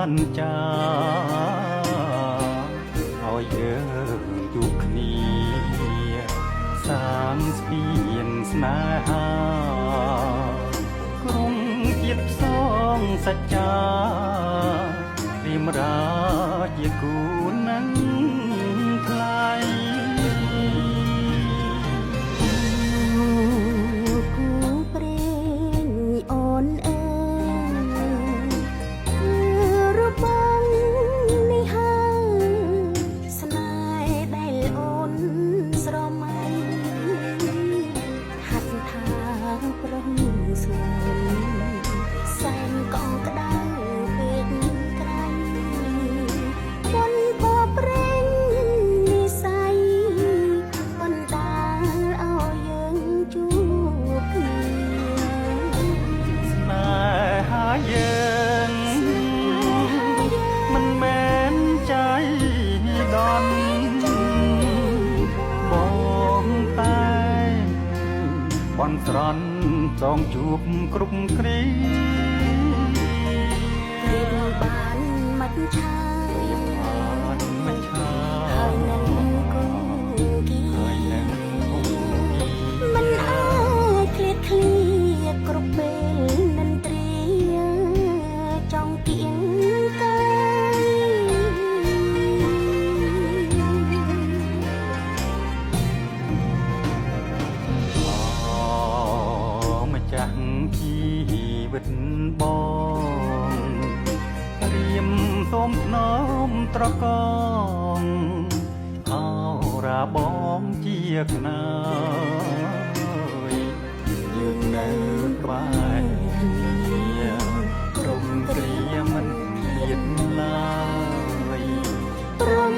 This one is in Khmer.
បានចាឲ្យយើងជួបគ្នាសាងស្ពានស្នេហាក្រុងជាតិផ្សងសច្ចារៀមរាជាគូនឹងថ្លៃគូព្រេងអូនអើយរូបបងនេះហើយស្នេហ៍ដែលអូនស្រមៃហាត់ថាប្រឹងស្ងួនសែនកងក្តៅពេកក្រៃមុនពណ៌ព្រេងនិស័យបណ្ដាលឲ្យយើងជួបគ្នាស្នេហាយើងមិនមែនใจដន់បងតែបន់ស្រន់ចងជួបគ្រប់គ្រាព្រៀបបានមិនឆាបានមិនឆាហើយនឹងគូគីមិនអាចឃ្លាតឃ្លាគ្រប់ពេលនិន្ទ្រាចង់គៀងកាយម្ចាស់ជីវិតបងរៀមសូមថ្នមត្រកងអរាបងជាខ្នើយយើងនៅក្បែរគ្នាក្រុមគ្រាមិនឃ្លាតឡើយព្រម